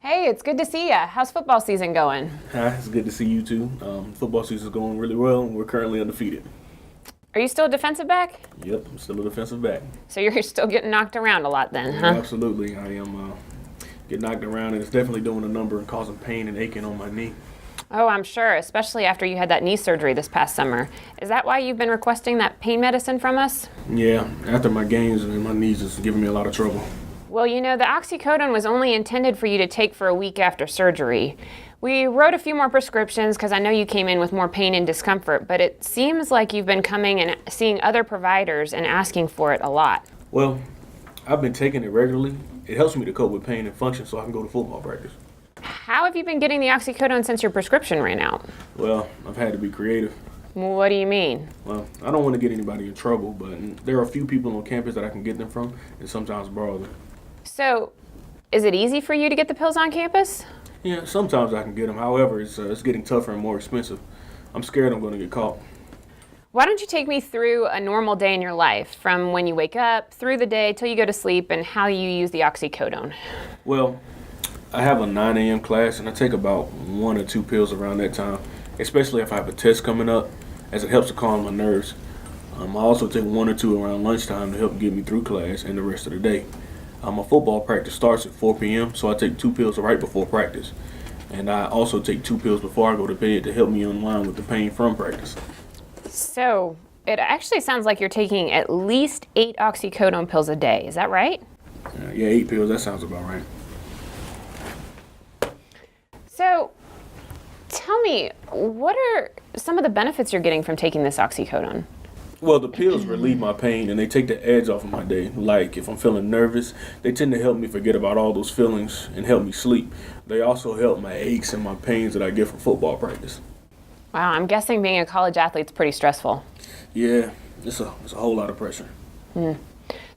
Hey, it's good to see ya. How's football season going? Hi, it's good to see you too. Football season is going really well. We're currently undefeated. Are you still a defensive back? Yep, I'm still a defensive back. So you're still getting knocked around a lot then, Yeah, huh? absolutely. I am getting knocked around, and it's definitely doing a number and causing pain and aching on my knee. Oh, I'm sure, especially after you had that knee surgery this past summer. Is that why you've been requesting that pain medicine from us? Yeah, after my games, and my knees is giving me a lot of trouble. Well, the oxycodone was only intended for you to take for a week after surgery. We wrote a few more prescriptions because I know you came in with more pain and discomfort, but it seems like you've been coming and seeing other providers and asking for it a lot. Well, I've been taking it regularly. It helps me to cope with pain and function so I can go to football practice. How have you been getting the oxycodone since your prescription ran out? Well, I've had to be creative. What do you mean? Well, I don't want to get anybody in trouble, but there are a few people on campus that I can get them from and sometimes borrow them. So, is it easy for you to get the pills on campus? Yeah, sometimes I can get them. However, it's getting tougher and more expensive. I'm scared I'm going to get caught. Why don't you take me through a normal day in your life, from when you wake up, through the day, till you go to sleep, and how you use the oxycodone? Well, I have a 9 a.m. class, and I take about 1 or 2 pills around that time, especially if I have a test coming up, as it helps to calm my nerves. I also take 1 or 2 around lunchtime to help get me through class and the rest of the day. My football practice starts at 4 p.m., so I take 2 pills right before practice. And I also take 2 pills before I go to bed to help me unwind with the pain from practice. So, it actually sounds like you're taking at least 8 oxycodone pills a day. Is that right? Yeah, 8 pills, that sounds about right. So, tell me, what are some of the benefits you're getting from taking this oxycodone? Well, the pills relieve my pain and they take the edge off of my day. Like if I'm feeling nervous, they tend to help me forget about all those feelings and help me sleep. They also help my aches and my pains that I get from football practice. Wow, I'm guessing being a college athlete's pretty stressful. Yeah, it's a whole lot of pressure.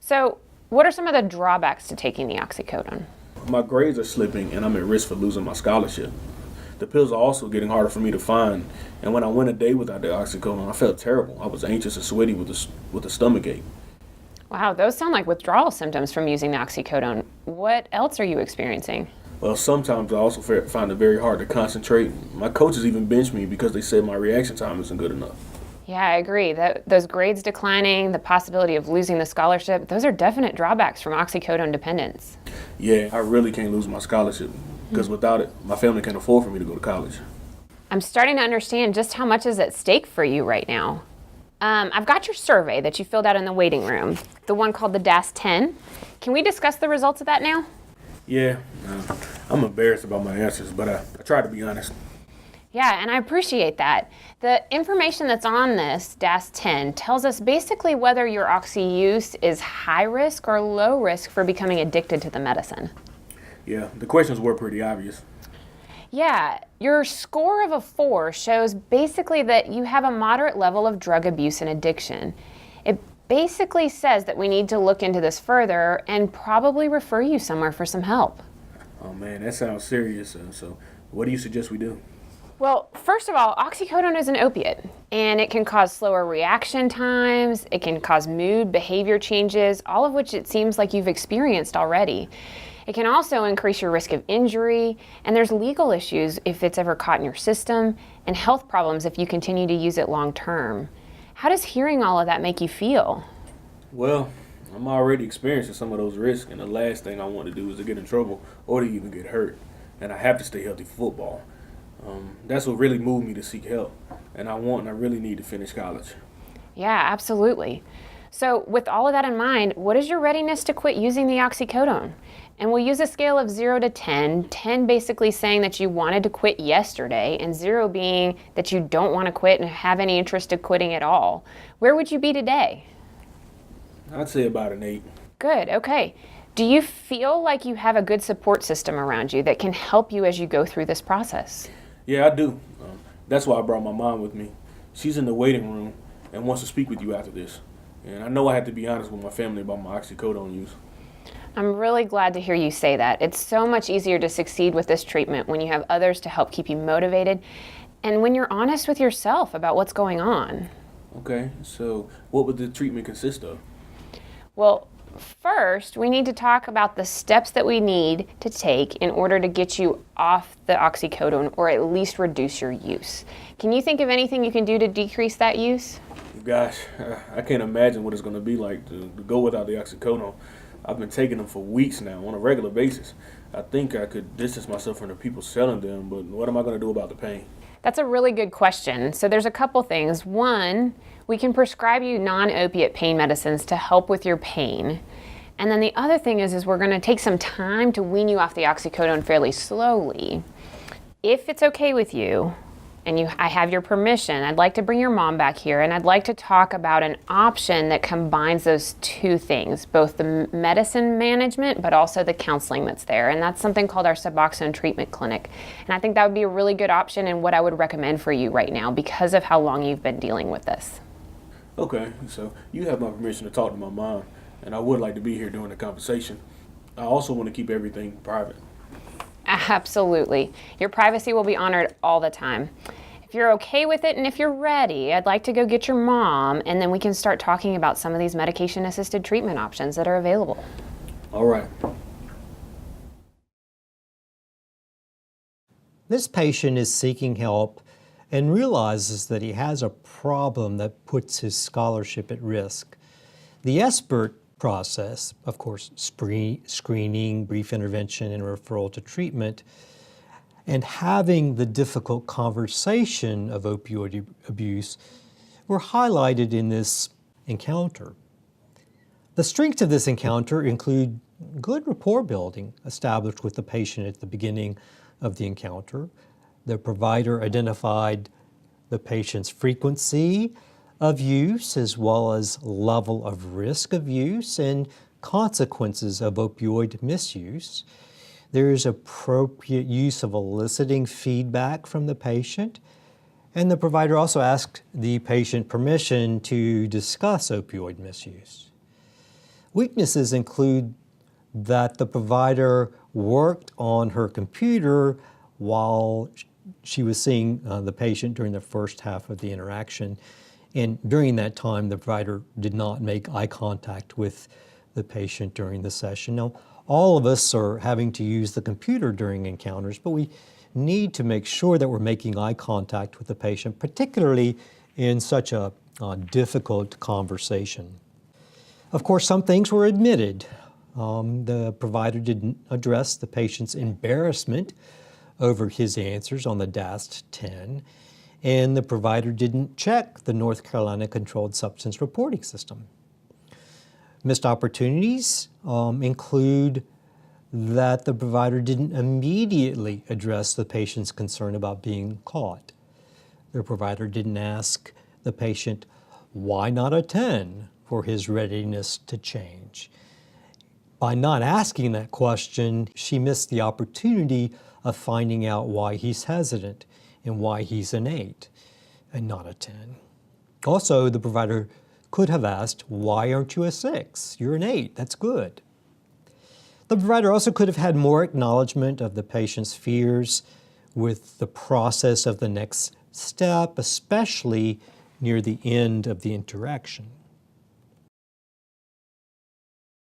So, what are some of the drawbacks to taking the oxycodone? My grades are slipping and I'm at risk for losing my scholarship. The pills are also getting harder for me to find, and when I went a day without the oxycodone, I felt terrible. I was anxious and sweaty with a stomach ache. Wow, those sound like withdrawal symptoms from using the oxycodone. What else are you experiencing? Well, sometimes I also find it very hard to concentrate. My coaches even bench me because they said my reaction time isn't good enough. Yeah, I agree. Those grades declining, the possibility of losing the scholarship, those are definite drawbacks from oxycodone dependence. Yeah, I really can't lose my scholarship because without it, my family can't afford for me to go to college. I'm starting to understand just how much is at stake for you right now. I've got your survey that you filled out in the waiting room, the one called the DAS-10. Can we discuss the results of that now? Yeah, I'm embarrassed about my answers, but I try to be honest. Yeah, and I appreciate that. The information that's on this DAS-10 tells us basically whether your oxy use is high risk or low risk for becoming addicted to the medicine. Yeah, the questions were pretty obvious. Yeah, your score of a 4 shows basically that you have a moderate level of drug abuse and addiction. It basically says that we need to look into this further and probably refer you somewhere for some help. Oh man, that sounds serious. So what do you suggest we do? Well, first of all, oxycodone is an opiate, and it can cause slower reaction times, it can cause mood, behavior changes, all of which it seems like you've experienced already. It can also increase your risk of injury, and there's legal issues if it's ever caught in your system, and health problems if you continue to use it long term. How does hearing all of that make you feel? Well, I'm already experiencing some of those risks, and the last thing I want to do is to get in trouble or to even get hurt. And I have to stay healthy for football. That's what really moved me to seek help, and I really need to finish college. Yeah, absolutely. So with all of that in mind, what is your readiness to quit using the oxycodone? And we'll use a scale of 0 to 10, 10 basically saying that you wanted to quit yesterday, and 0 being that you don't want to quit and have any interest in quitting at all. Where would you be today? I'd say about an 8. Good, okay. Do you feel like you have a good support system around you that can help you as you go through this process? Yeah, I do. That's why I brought my mom with me. She's in the waiting room and wants to speak with you after this. And I know I have to be honest with my family about my oxycodone use. I'm really glad to hear you say that. It's so much easier to succeed with this treatment when you have others to help keep you motivated and when you're honest with yourself about what's going on. Okay, so what would the treatment consist of? Well, First, we need to talk about the steps that we need to take in order to get you off the oxycodone or at least reduce your use. Can you think of anything you can do to decrease that use? Gosh, I can't imagine what it's going to be like to go without the oxycodone. I've been taking them for weeks now on a regular basis. I think I could distance myself from the people selling them, but what am I going to do about the pain? That's a really good question. So there's a couple things. One, we can prescribe you non-opiate pain medicines to help with your pain. And then the other thing is we're going to take some time to wean you off the oxycodone fairly slowly. If it's okay with you, and I have your permission, I'd like to bring your mom back here, and I'd like to talk about an option that combines those two things, both the medicine management, but also the counseling that's there. And that's something called our Suboxone Treatment Clinic. And I think that would be a really good option and what I would recommend for you right now because of how long you've been dealing with this. Okay, so you have my permission to talk to my mom, and I would like to be here during the conversation. I also want to keep everything private. Absolutely. Your privacy will be honored all the time. If you're okay with it and if you're ready, I'd like to go get your mom and then we can start talking about some of these medication-assisted treatment options that are available. All right. This patient is seeking help and realizes that he has a problem that puts his scholarship at risk. The SBIRT process, of course, screening, brief intervention, and referral to treatment, and having the difficult conversation of opioid abuse were highlighted in this encounter. The strengths of this encounter include good rapport building established with the patient at the beginning of the encounter. The provider identified the patient's frequency of use as well as level of risk of use and consequences of opioid misuse. There is appropriate use of eliciting feedback from the patient, and the provider also asked the patient permission to discuss opioid misuse. Weaknesses include that the provider worked on her computer while she was seeing the patient during the first half of the interaction. And during that time, the provider did not make eye contact with the patient during the session. Now, all of us are having to use the computer during encounters, but we need to make sure that we're making eye contact with the patient, particularly in such a difficult conversation. Of course, some things were admitted. The provider didn't address the patient's embarrassment over his answers on the DAST-10. And the provider didn't check the North Carolina Controlled Substance Reporting System. Missed opportunities include that the provider didn't immediately address the patient's concern about being caught. The provider didn't ask the patient why not a 10 for his readiness to change. By not asking that question, she missed the opportunity of finding out why he's hesitant and why he's an 8 and not a 10. Also, the provider could have asked, why aren't you a 6? You're an 8, that's good. The provider also could have had more acknowledgement of the patient's fears with the process of the next step, especially near the end of the interaction.